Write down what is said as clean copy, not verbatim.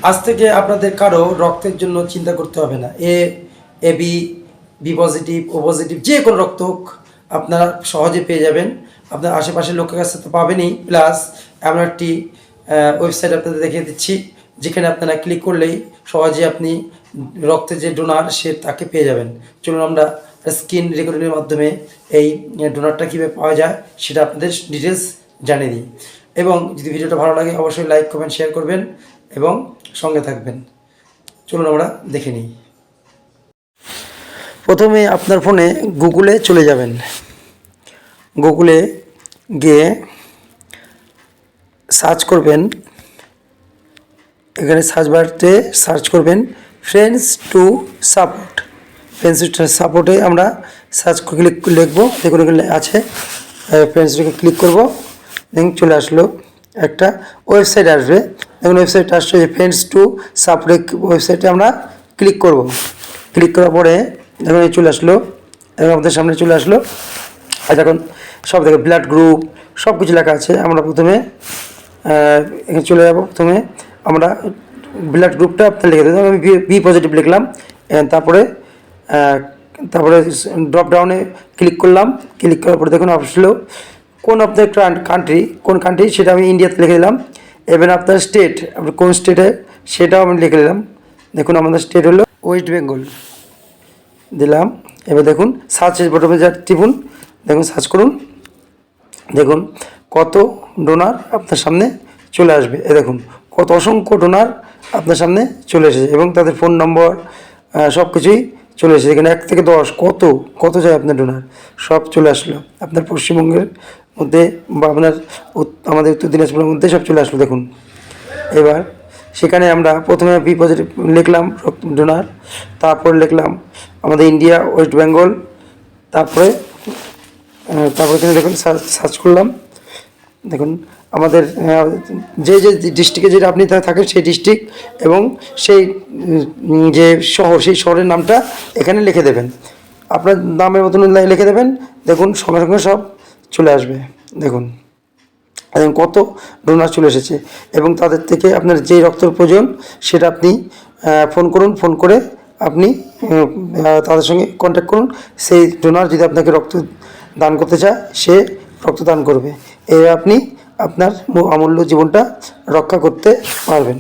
আজ থেকে আপনাদের কারো রক্তের জন্য চিন্তা করতে হবে না। এবি, বি পজিটিভ, ও পজিটিভ যে কোনো রক্ত হোক আপনারা সহজে পেয়ে যাবেন। আপনার আশেপাশের লোকের কাছে তো পাবেনই, প্লাস এমন একটি ওয়েবসাইট আপনাদের দেখিয়ে দিচ্ছি যেখানে আপনারা ক্লিক করলেই সহজে আপনি রক্তের যে ডোনার সে তাকে পেয়ে যাবেন। চলুন আমরা স্ক্রিন রেকর্ডিংয়ের মাধ্যমে এই ডোনারটা কীভাবে পাওয়া যায় সেটা আপনাদের ডিটেলস জানিয়ে দিই। এবং যদি ভিডিওটা ভালো লাগে অবশ্যই লাইক, কমেন্ট, শেয়ার করবেন এবং সঙ্গে থাকবেন। চলুন আমরা দেখে নিই। প্রথমে আপনার ফোনে গুগলে চলে যাবেন। গুগলে গিয়ে সার্চ করবেন, এখানে সার্চ বারতে সার্চ করবেন friends to support. Friends to সাপোর্টে আমরা সার্চ ক্লিক লিখবো, দেখুন এখানে আছে ফ্রেন্ডসটাকে ক্লিক করব, দেখুন চলে আসলো একটা ওয়েবসাইট আসবে। দেখুন ওয়েবসাইট আসছে যে ফ্রেন্ডস টু সাপোর্ট ওয়েবসাইটে আমরা ক্লিক করব। ক্লিক করার পরে দেখুন এই চলে আসলো, এখন আমাদের সামনে চলে আসলো। আর দেখুন সব দেখো ব্লাড গ্রুপ সব কিছু লেখা আছে। আমরা প্রথমে এখানে চলে যাব। প্রথমে আমরা ব্লাড গ্রুপটা আপনার লিখে দেবো। আমি বি পজিটিভ লিখলাম। তারপরে ড্রপ ডাউনে ক্লিক করলাম। ক্লিক করার পরে দেখুন আসলো কোন আপনার কান্ট্রি, কোন কান্ট্রি সেটা আমি ইন্ডিয়াতে লিখে দিলাম। এবার আপনার স্টেট, আপনার কোন স্টেটে সেটাও আমি লিখে দিলাম। দেখুন আমাদের স্টেট হলো ওয়েস্ট বেঙ্গল দিলাম। এবার দেখুন সার্চ বটমে যা টিপুন, দেখুন সার্চ করুন, দেখুন কত ডোনার আপনার সামনে চলে আসবে। এ দেখুন কত অসংখ্য ডোনার আপনার সামনে চলে এসেছে এবং তাদের ফোন নম্বর সব কিছুই চলে এসেছে। এখানে 1 থেকে 10 কত যায় আপনার ডোনার সব চলে আসলো আপনার পশ্চিমবঙ্গের মধ্যে বা আপনার আমাদের উত্তর দিনাজপুরের মধ্যে সব চলে আসলো। দেখুন এবার সেখানে আমরা প্রথমে বি পজিটিভ লিখলাম ডোনার, তারপর লিখলাম আমাদের ইন্ডিয়া ওয়েস্ট বেঙ্গল, তারপরে এখানে দেখুন সার্চ করলাম। দেখুন আমাদের যে ডিস্ট্রিক্টে যেটা আপনি থাকেন সেই ডিস্ট্রিক্ট এবং সেই যে শহর, সেই শহরের নামটা এখানে লিখে দেবেন। আপনার নামের মতন লিখে দেবেন। দেখুন সঙ্গে সঙ্গে সব চলে আসবে। দেখুন কত ডোনার চলে এসেছে এবং তাদের থেকে আপনার যেই রক্তের প্রয়োজন সেটা আপনি ফোন করুন। ফোন করে আপনি তাদের সঙ্গে কন্ট্যাক্ট করুন। সেই ডোনার যদি আপনাকে রক্ত দান করতে চায় সে রক্ত দান করবে। আপনি আপনার অমূল্য জীবনটা রক্ষা করতে পারবেন।